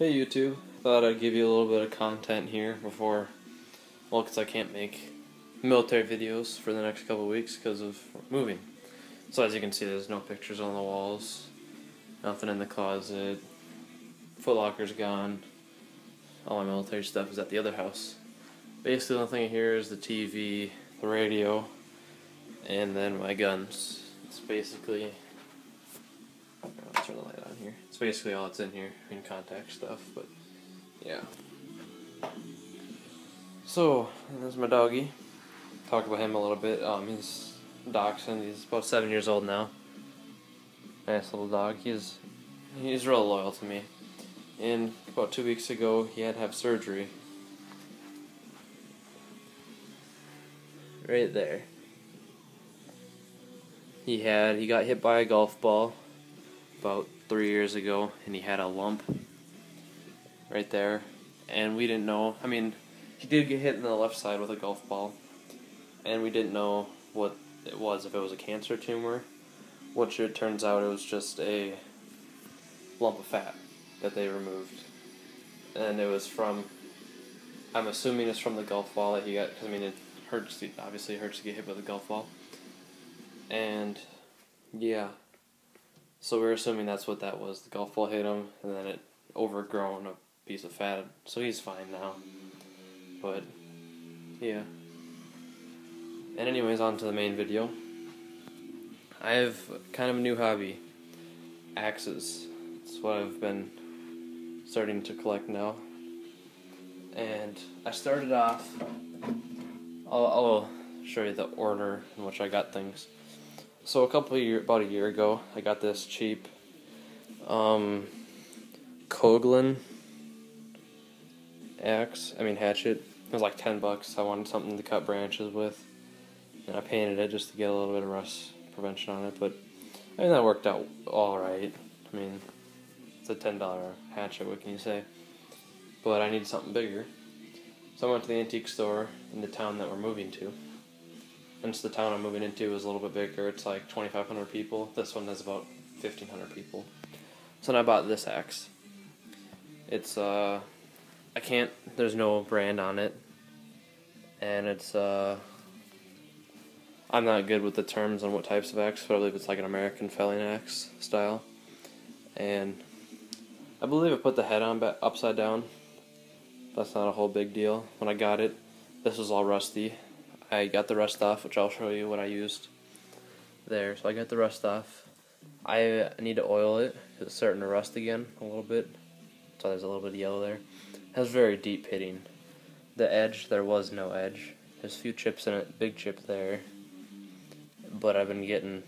Hey YouTube, thought I'd give you a little bit of content here before, well, because I can't make military videos for the next couple of weeks because of moving. So as you can see, there's no pictures on the walls, nothing in the closet, Foot Locker's gone, all my military stuff is at the other house. Basically the only thing here is the TV, the radio, and then my guns. It's basically, I'll turn the light on here. It's basically all that's in here, in contact stuff, but yeah. So, there's my doggy. Talk about him a little bit. He's Dachshund. He's about 7 years old now. Nice little dog. He's real loyal to me. And about 2 weeks ago, he had to have surgery. Right there. He got hit by a golf ball about 3 years ago, and he had a lump right there. And we didn't know. I mean, he did get hit in the left side with a golf ball, and we didn't know what it was, if it was a cancer tumor, which it turns out it was just a lump of fat that they removed. And it was from, I'm assuming it's from the golf ball that he got, because I mean, obviously it hurts to get hit with a golf ball. And yeah, so we're assuming that's what that was. The golf ball hit him, and then it overgrown a piece of fat. So he's fine now. But yeah. And anyways, on to the main video. I have kind of a new hobby. Axes. It's what I've been starting to collect now. And I started off, I'll show you the order in which I got things. So about a year ago, I got this cheap Koglin hatchet. It was like $10. I wanted something to cut branches with, and I painted it just to get a little bit of rust prevention on it. But I mean, that worked out all right. I mean, it's a $10 hatchet. What can you say? But I needed something bigger, so I went to the antique store in the town that we're moving to. And the town I'm moving into is a little bit bigger. It's like 2,500 people. This one has about 1,500 people. So then I bought this axe. It's there's no brand on it. And it's, I'm not good with the terms on what types of axe, but I believe it's like an American felling axe style. And I believe I put the head on upside down. That's not a whole big deal. When I got it, this was all rusty. I got the rust off, which I'll show you what I used there. So I got the rust off. I need to oil it because it's starting to rust again a little bit. So there's a little bit of yellow there. It has very deep pitting. The edge, there was no edge. There's a few chips in it, big chip there. But I've been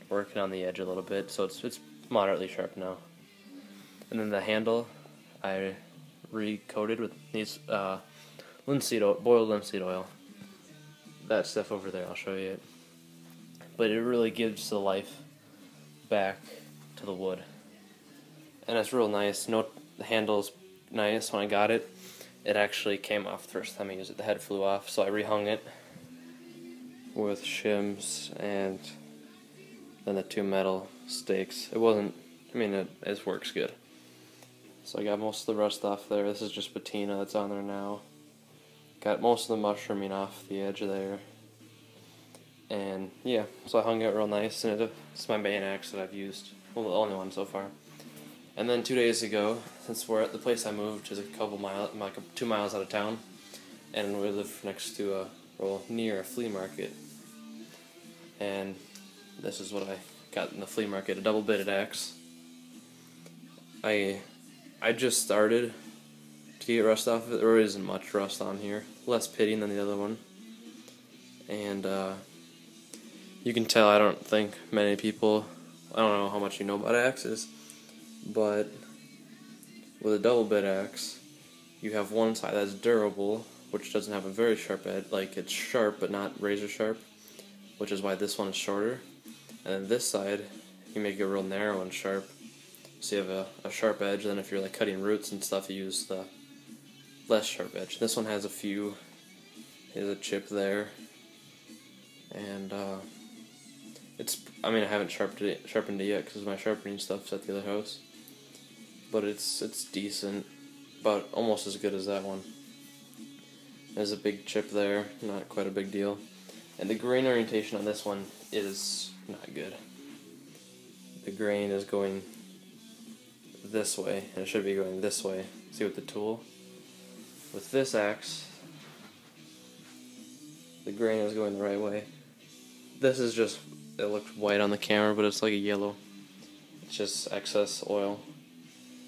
working on the edge a little bit, so it's moderately sharp now. And then the handle, I recoated with these boiled linseed oil. That stuff over there, I'll show you it. But it really gives the life back to the wood. And it's real nice. The handle's nice. When I got it, it actually came off the first time I used it. The head flew off, so I rehung it with shims and then the 2 metal stakes. It works good. So I got most of the rust off there. This is just patina that's on there now. Got most of the mushrooming off the edge there. And yeah, so I hung it real nice, and it's my main axe that I've used. Well, the only one so far. And then 2 days ago, since we're at the place I moved, is a couple miles, like 2 miles out of town, and we live next to near a flea market. And this is what I got in the flea market, a double-bitted axe. I just started to get rust off of it. There isn't much rust on here. Less pitting than the other one. And you can tell I don't think many people, I don't know how much you know about axes, but with a double bit axe, you have one side that's durable, which doesn't have a very sharp edge. Like, it's sharp but not razor sharp, which is why this one is shorter. And then this side, you make it real narrow and sharp, so you have a sharp edge. And then if you're like cutting roots and stuff, you use the less sharp edge. This one has here's a chip there, and I haven't sharpened it yet because my sharpening stuff's at the other house, but it's decent. about almost as good as that one. There's a big chip there, not quite a big deal. And the grain orientation on this one is not good. The grain is going this way, and it should be going this way. See with the tool? With this axe, the grain is going the right way. This is just, it looked white on the camera, but it's like a yellow. It's just excess oil.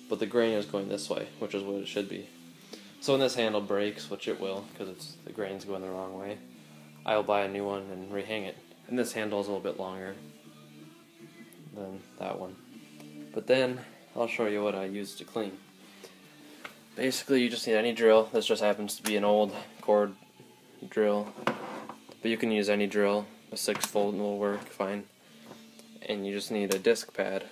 But the grain is going this way, which is what it should be. So when this handle breaks, which it will, because the grain's going the wrong way, I'll buy a new one and rehang it. And this handle is a little bit longer than that one. But then, I'll show you what I use to clean. Basically, you just need any drill. This just happens to be an old cord drill. But you can use any drill. A 6-volt will work fine. And you just need a disc pad.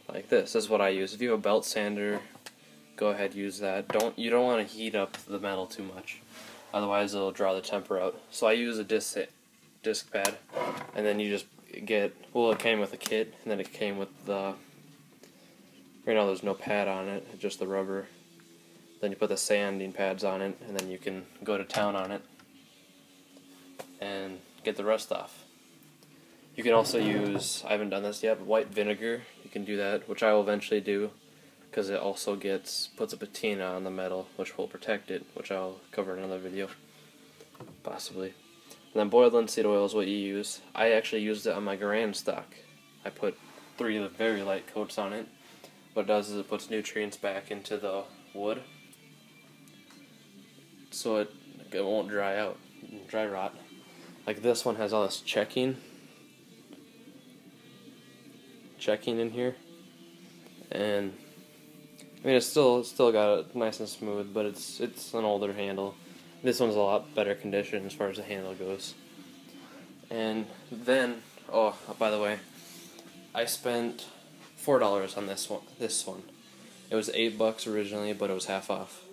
Like this. This is what I use. If you have a belt sander, go ahead, use that. You don't want to heat up the metal too much. Otherwise it'll draw the temper out. So I use a disc pad. And then you just get, well, it came with a kit, and then it came with the, right now there's no pad on it, just the rubber. Then you put the sanding pads on it, and then you can go to town on it and get the rust off. You can also use, I haven't done this yet, but white vinegar. You can do that, which I will eventually do, because it also puts a patina on the metal, which will protect it, which I'll cover in another video, possibly. And then boiled linseed oil is what you use. I actually used it on my Garand stock. I put 3 very light coats on it. What it does is it puts nutrients back into the wood, so it won't dry out, dry rot. Like this one has all this checking in here, and I mean it's still got it nice and smooth, but it's an older handle. This one's a lot better condition as far as the handle goes. And then, oh, by the way, I spent $4 on this one. It was $8 originally, but it was half off,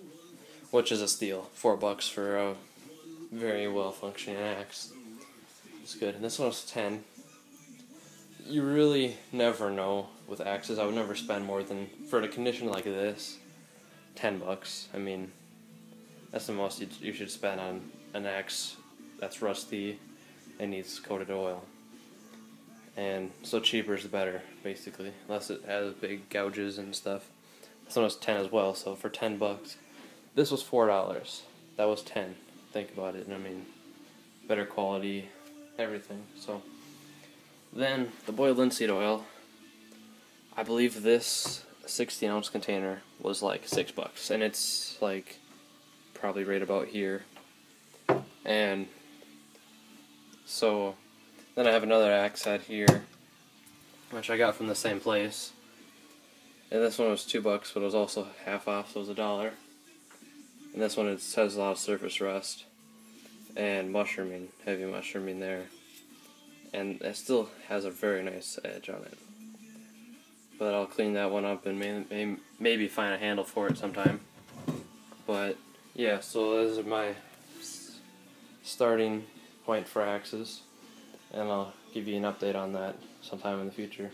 which is a steal. $4 for a very well functioning axe. It's good. And this one was 10. You really never know with axes. I would never spend more than, for a condition like this, $10. I mean, that's the most you should spend on an axe that's rusty and needs coated oil. And so cheaper is better, basically, unless it has big gouges and stuff. This one was 10 as well, so for $10, this was $4. That was 10. Think about it, and I mean, better quality, everything. So then the boiled linseed oil, I believe this 16-ounce container was like $6, and it's like probably right about here. And so then I have another axe head here, which I got from the same place, and this one was $2, but it was also half off, so it was $1. And this one, it has a lot of surface rust and mushrooming, heavy mushrooming there, and it still has a very nice edge on it. But I'll clean that one up and maybe find a handle for it sometime. But yeah, so those are my starting point for axes, and I'll give you an update on that sometime in the future.